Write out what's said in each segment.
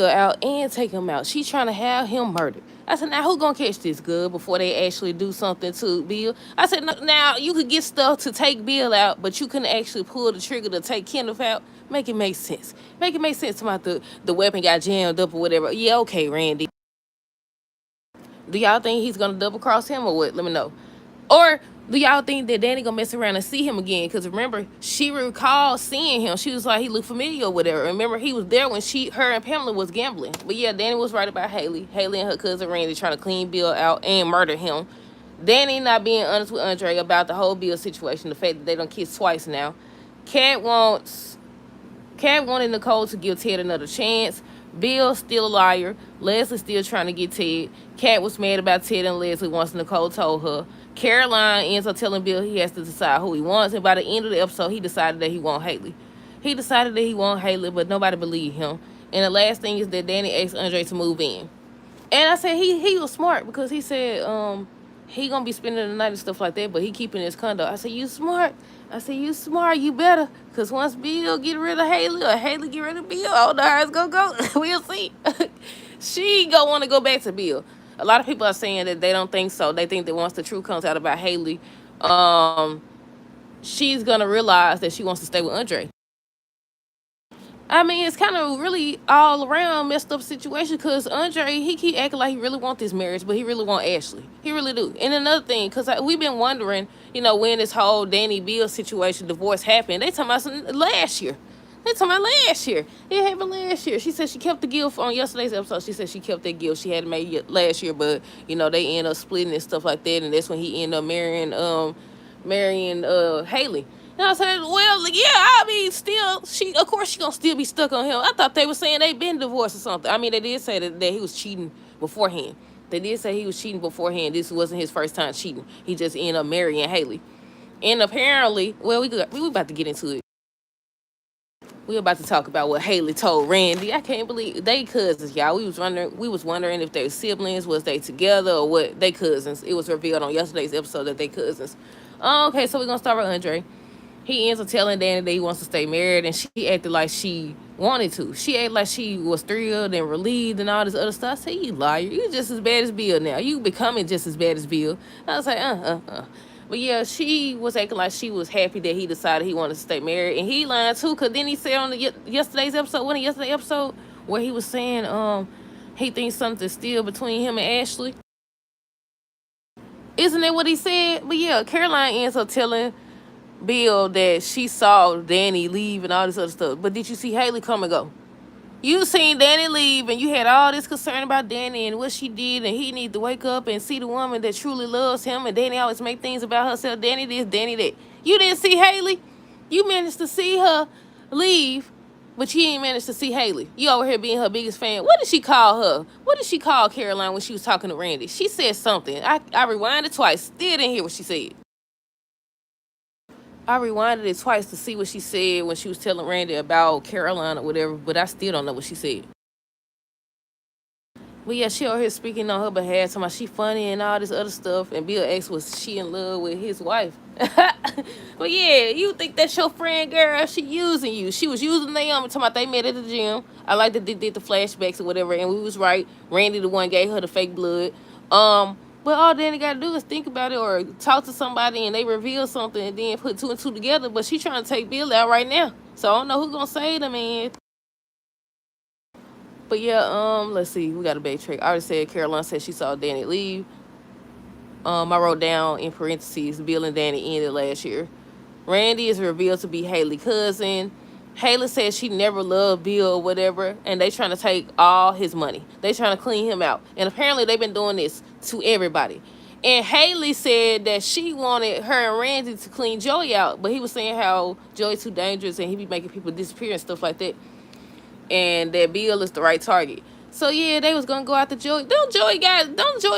out and take him out. She's trying to have him murdered. I said, now who gonna catch this good before they actually do something to Bill? I said, now you could get stuff to take Bill out, but you couldn't actually pull the trigger to take Kenneth out. Make it make sense. Make it make sense about the weapon got jammed up or whatever. Yeah, okay, Randy. Do y'all think he's gonna double cross him or what? Let me know. Or do y'all think that Danny gonna mess around and see him again? Because remember, she recalled seeing him. She was like, he looked familiar or whatever. Remember, he was there when her and Pamela was gambling. But yeah, Danny was right about Haley. Haley and her cousin Randy trying to clean Bill out and murder him. Danny not being honest with Andre about the whole Bill situation. The fact that they done kissed twice now. Kat wanted Nicole to give Ted another chance. Bill still a liar. Leslie still trying to get Ted. Kat was mad about Ted and Leslie once Nicole told her. Caroline ends up telling Bill he has to decide who he wants, and by the end of the episode, he decided that he want Haley. He decided that he want Haley, but nobody believed him. And the last thing is that Danny asked Andre to move in. And I said he was smart because he said he gonna be spending the night and stuff like that, but he keeping his condo. I said, you smart. I said, you smart, you better. Because once Bill get rid of Haley or Haley get rid of Bill, I don't know how it's going to go. We'll see. She going to want to go back to Bill. A lot of people are saying that they don't think so. They think that once the truth comes out about Haley, she's going to realize that she wants to stay with Andre. I mean, it's kind of really all around messed up situation because Andre, he keep acting like he really want this marriage, but he really want Ashley. He really do. And another thing, because we've been wondering, when this whole Danny Bill situation, divorce happened. They talking about last year. They talking about last year. It happened last year. She said she kept the gift on yesterday's episode. She said she kept that gift she had made last year, but, they end up splitting and stuff like that, and that's when he ended up marrying Haley. And I said, well, yeah, I mean, still, of course she gonna still be stuck on him. I thought they were saying they been divorced or something. I mean, they did say that he was cheating beforehand. They did say he was cheating beforehand. This wasn't his first time cheating. He just ended up marrying Haley. And apparently, well, we about to get into it. We about to talk about what Haley told Randy. I can't believe they cousins, y'all. We was wondering if they were siblings, was they together or what. They cousins. It was revealed on yesterday's episode that they cousins. Okay, so we're gonna start with Andre. He ends up telling Danny that he wants to stay married, and she acted like she wanted to. She acted like she was thrilled and relieved and all this other stuff. I said, you liar. You just as bad as Bill now. You becoming just as bad as Bill. I was like, But yeah, she was acting like she was happy that he decided he wanted to stay married. And he lied too, because then he said on yesterday's episode, where he was saying he thinks something's still between him and Ashley. Isn't that what he said? But yeah, Caroline ends up telling Bill that she saw Danny leave and all this other stuff. But did you see Haley come and go? You seen Danny leave and you had all this concern about Danny and what she did, and he need to wake up and see the woman that truly loves him, and Danny always make things about herself. Danny this, Danny that. You didn't see Haley. You managed to see her leave, but you ain't managed to see Haley. You over here being her biggest fan. What did she call her? What did she call Caroline when she was talking to Randy? She said something. I rewinded twice. Still didn't hear what she said. I rewinded it twice to see what she said when she was telling Randy about Caroline or whatever, but I still don't know what she said. But yeah, she over here speaking on her behalf, talking about she funny and all this other stuff, and Bill asked was she in love with his wife. But yeah, you think that's your friend, girl? She using you. She was using Naomi, talking about they met at the gym. I like that they did the flashbacks or whatever, and we was right. Randy the one gave her the fake blood. But all Danny got to do is think about it or talk to somebody and they reveal something and then put two and two together. But she trying to take Bill out right now. So I don't know who's going to save the man. But yeah, let's see. We got to backtrack. I already said Caroline said she saw Danny leave. I wrote down in parentheses, Bill and Danny ended last year. Randy is revealed to be Haley's cousin. Haley says she never loved Bill or whatever, and they trying to take all his money. They trying to clean him out. And apparently they've been doing this to everybody. And Haley said that she wanted her and Randy to clean Joey out, but he was saying how Joey's too dangerous and he be making people disappear and stuff like that. And that Bill is the right target. So yeah, they was gonna go after Joey. Don't Joey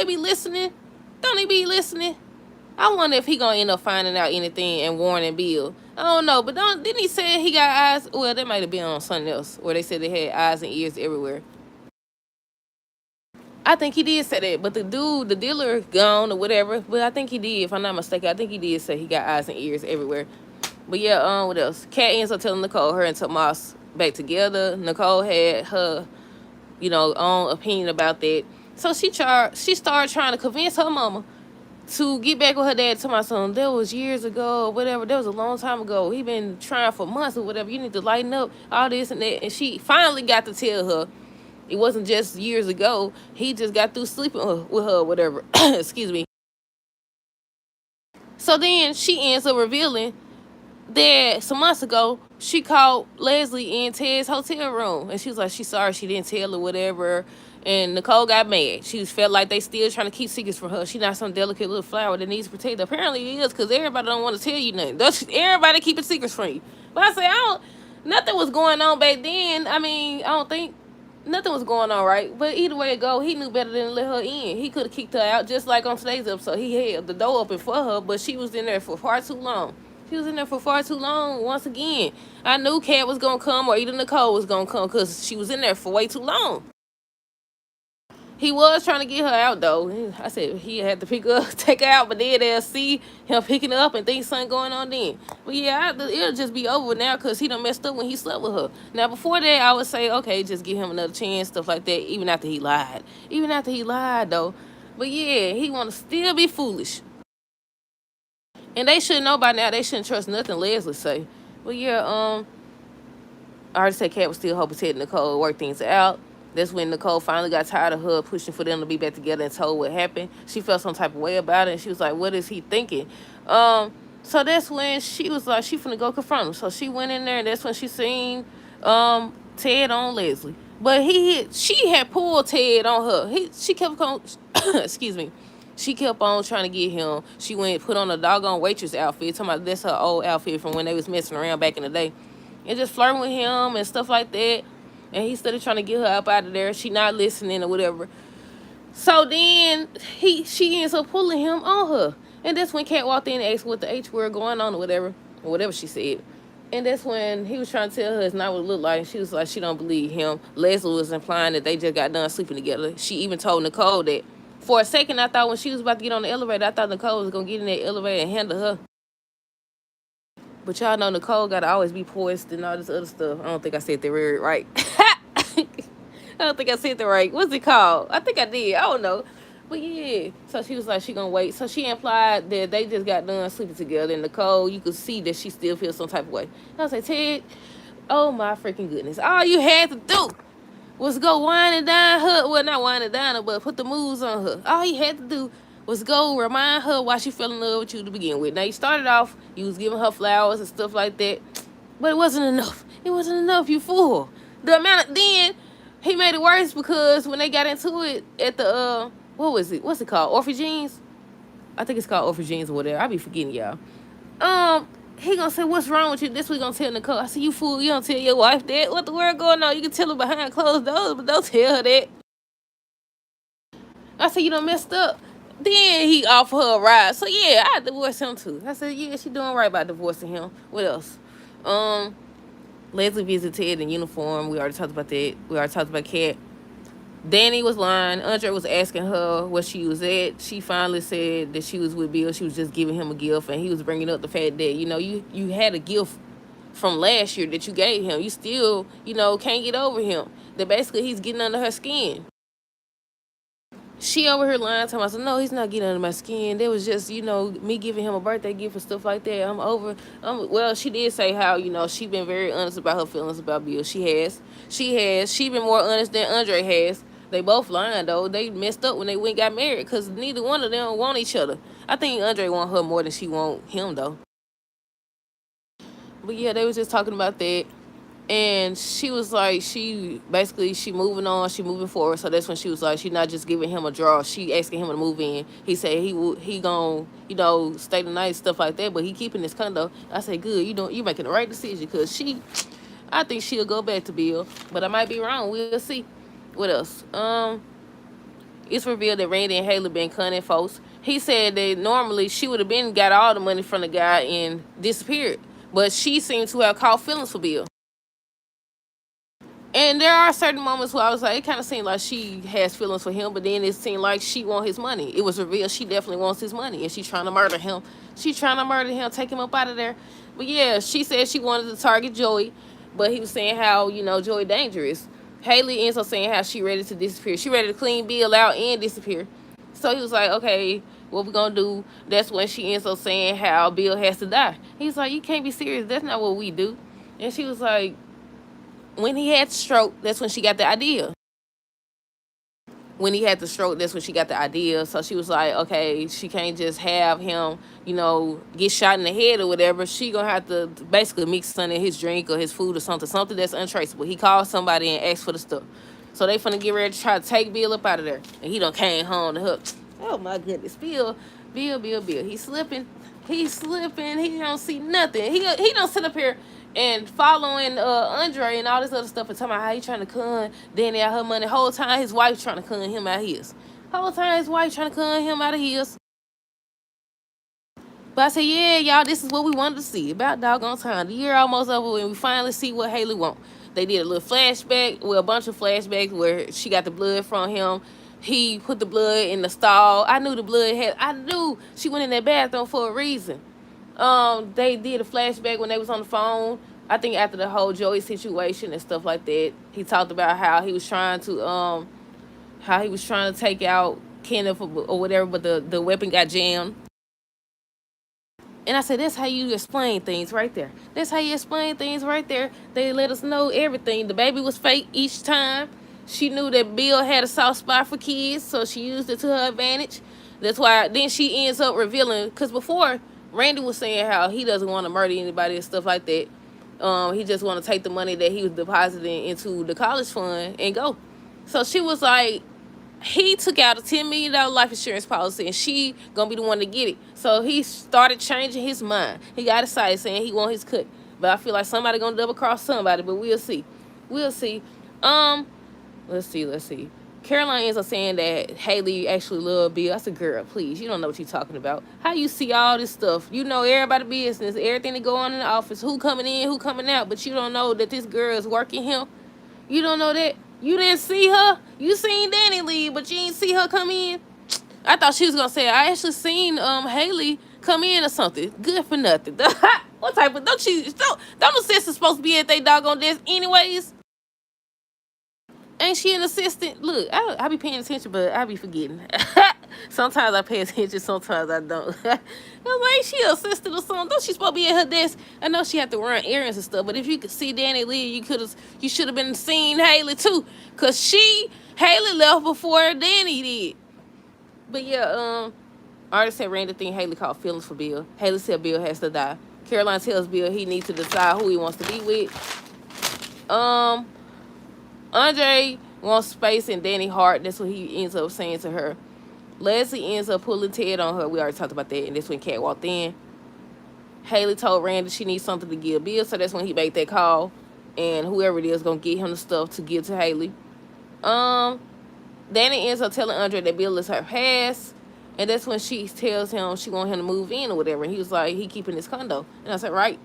be listening? Don't he be listening? I wonder if he gonna end up finding out anything and warning Bill. I don't know, but didn't he say he got eyes? Well, that might have been on something else where they said they had eyes and ears everywhere. I think he did say that, but the dude, the dealer, gone or whatever. But I think he did, if I'm not mistaken. I think he did say he got eyes and ears everywhere. But yeah, what else? Kat ends up telling Nicole her and Tomas back together. Nicole had her own opinion about that. So she started trying to convince her mama to get back with her dad. To my son, that was years ago or whatever. That was a long time ago. He been trying for months or whatever. You need to lighten up, all this and that. And she finally got to tell her it wasn't just years ago. He just got through sleeping with her or whatever. Excuse me. So then she ends up revealing that some months ago she called Leslie in Ted's hotel room, and she was like, she's sorry she didn't tell or whatever. And Nicole got mad. She felt like they still trying to keep secrets from her. She not some delicate little flower that needs protected. Apparently it is, because everybody don't want to tell you nothing. Everybody keeping secrets from you. But I say, nothing was going on back then. I mean, I don't think nothing was going on, right? But either way it go, he knew better than to let her in. He could have kicked her out, just like on today's episode. He held the door open for her, but she was in there for far too long. She was in there for far too long. Once again, I knew Kat was going to come, or either Nicole was going to come, because she was in there for way too long. He was trying to get her out, though. I said he had to pick her up, take her out, but then they'll see him picking her up and think something going on then. But yeah, it'll just be over now, because he done messed up when he slept with her. Now, before that, I would say, okay, just give him another chance, stuff like that, even after he lied. Even after he lied, though. But yeah, he want to still be foolish. And they should know by now. They shouldn't trust nothing Leslie say. But yeah, I already said Kat was still hoping Ted and Nicole would work things out. That's when Nicole finally got tired of her pushing for them to be back together and told what happened. She felt some type of way about it, and she was like, what is he thinking? So that's when she was like, she finna go confront him. So she went in there, and that's when she seen Ted on Leslie. But she had pulled Ted on her. She kept on, excuse me. She kept on trying to get him. She went put on a doggone waitress outfit. Talking about that's her old outfit from when they was messing around back in the day. And just flirting with him and stuff like that. And he started trying to get her up out of there. She not listening or whatever. So then she ends up pulling him on her. And that's when Kat walked in and asked what the H word going on or whatever she said. And that's when he was trying to tell her it's not what it looked like. She was like, she don't believe him. Leslie was implying that they just got done sleeping together. She even told Nicole that. For a second, I thought when she was about to get on the elevator, I thought Nicole was going to get in that elevator and handle her. But y'all know Nicole got to always be poised and all this other stuff. I don't think I said the word right. I don't think I said the right. What's it called? I think I did. I don't know. But yeah. So she was like, she going to wait. So she implied that they just got done sleeping together. And Nicole, you could see that she still feels some type of way. And I was like, Ted, oh my freaking goodness. All you had to do was go wine and dine her. Well, not wine and dine her, but put the moves on her. All you had to do was go remind her why she fell in love with you to begin with. Now, you started off, you was giving her flowers and stuff like that, but it wasn't enough. It wasn't enough, you fool. Then he made it worse because when they got into it at the, what was it? What's it called? Orphagines? I think it's called Orphagines or whatever. I be forgetting y'all. He gonna say, what's wrong with you? This we gonna tell Nicole. I said, you fool, you don't tell your wife that. What the word going on? You can tell her behind closed doors, but don't tell her that. I said, you done messed up. Then he offered her a ride. So yeah, I divorced him too. I said, yeah, she doing right by divorcing him. What else? Leslie visited in uniform. We already talked about that. We already talked about Kat. Danny was lying. Andre was asking her where she was at. She finally said that she was with Bill. She was just giving him a gift, and he was bringing up the fact that, you had a gift from last year that you gave him. You still, can't get over him. That basically he's getting under her skin. She over here lying to myself, no, he's not getting under my skin. That was just, me giving him a birthday gift and stuff like that. Well, she did say how, she been very honest about her feelings about Bill. She has. She been more honest than Andre has. They both lying, though. They messed up when they went and got married because neither one of them want each other. I think Andre want her more than she want him, though. But yeah, they was just talking about that. And she was like, she moving on, she moving forward. So that's when she was like, she not just giving him a draw. She asking him to move in. He said he gon', stay the night, stuff like that. But he keeping his condo. I said, good, you making the right decision. Because I think she'll go back to Bill. But I might be wrong. We'll see. What else? It's revealed that Randy and Haley been cunning folks. He said that normally she would have got all the money from the guy and disappeared. But she seemed to have caught feelings for Bill. And there are certain moments where I was like, it kind of seemed like she has feelings for him, but then it seemed like she wants his money. It was revealed she definitely wants his money, and she's trying to murder him. Take him up out of there. But yeah, she said she wanted to target Joey, but he was saying how, Joey dangerous. Haley ends up saying how she ready to disappear. She ready to clean Bill out and disappear. So he was like, okay, what we gonna do? That's when she ends up saying how Bill has to die. He's like, you can't be serious. That's not what we do. And she was like, when he had the stroke, that's when she got the idea. When he had the stroke, that's when she got the idea. So she was like, okay, she can't just have him, get shot in the head or whatever. She gonna have to basically mix something in his drink or his food or something that's untraceable. He called somebody and asked for the stuff. So they finna get ready to try to take Bill up out of there. And he done came home to her. Oh my goodness, Bill. He's slipping. He's slipping. He don't see nothing. He don't sit up here and following Andre and all this other stuff and talking about how he trying to con Danny out her money. Whole time his wife trying to con him out of his. Whole time his wife trying to con him out of his. But I said, yeah, y'all, this is what we wanted to see. About doggone time. The year almost over and we finally see what Haley want. They did a little flashback, a bunch of flashbacks where she got the blood from him. He put the blood in the stall. I knew she went in that bathroom for a reason. They did a flashback when they was on the phone. I think after the whole Joey situation and stuff like that. He talked about how he was trying to take out Kenneth or whatever, but the weapon got jammed. And I said, that's how you explain things right there. That's how you explain things right there. They let us know everything. The baby was fake each time. She knew that Bill had a soft spot for kids, so she used it to her advantage. That's why then she ends up revealing, because before, Randy was saying how he doesn't want to murder anybody and stuff like that. He just want to take the money that he was depositing into the college fund and go. So she was like, he took out a $10 million life insurance policy and she gonna be the one to get it. So he started changing his mind. He got excited saying he want his cut. But I feel like somebody gonna double cross somebody, but we'll see. Let's see. Caroline ends up saying that Haley actually loved Bill. I said, girl, please, you don't know what you're talking about. How you see all this stuff? You know everybody's business, everything that go on in the office, who coming in, who coming out, but you don't know that this girl is working him. You don't know that? You didn't see her? You seen Danny leave, but you ain't see her come in? I thought she was gonna say, I actually seen Haley come in or something. Good for nothing. What type of don't the sisters supposed to be at they doggone desk anyways? Ain't she an assistant? Look, I be paying attention, but I be forgetting. Sometimes I pay attention, sometimes I don't. I was like, she an assistant or something? Don't she supposed to be at her desk? I know she had to run errands and stuff, but if you could see Danny leave, you should have been seeing Haley too, cause Haley left before Danny did. But yeah, artist said Randy think Haley caught feelings for Bill. Haley said Bill has to die. Caroline tells Bill he needs to decide who he wants to be with. Andre wants space and Danny heart. That's what he ends up saying to her. Leslie ends up pulling Ted on her. We already talked about that. And that's when Kat walked in. Haley told Randy she needs something to give Bill. So that's when he made that call. And whoever it is going to get him the stuff to give to Haley. Danny ends up telling Andre that Bill is her past. And that's when she tells him she wants him to move in or whatever. And he was like, he keeping his condo. And I said, right.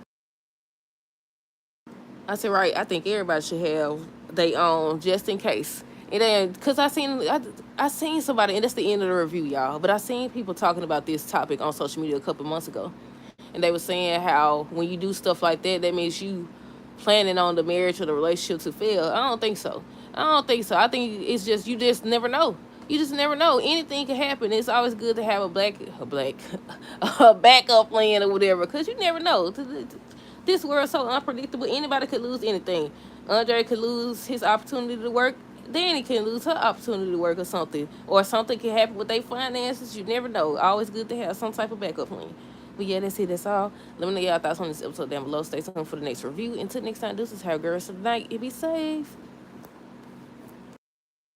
I think everybody should have their own just in case. And then, because I seen somebody, and that's the end of the review, y'all. But I seen people talking about this topic on social media a couple months ago. And they were saying how when you do stuff like that, that means you planning on the marriage or the relationship to fail. I don't think so. I think it's just, you just never know. You just never know. Anything can happen. It's always good to have a backup plan or whatever, because you never know. This world's so unpredictable. Anybody could lose anything. Andre could lose his opportunity to work. Danny can lose her opportunity to work or something. Or something can happen with their finances. You never know. Always good to have some type of backup plan. But yeah, that's it. That's all. Let me know y'all thoughts on this episode down below. Stay tuned for the next review. Until next time, deuces. Have a good rest of the night. Be safe.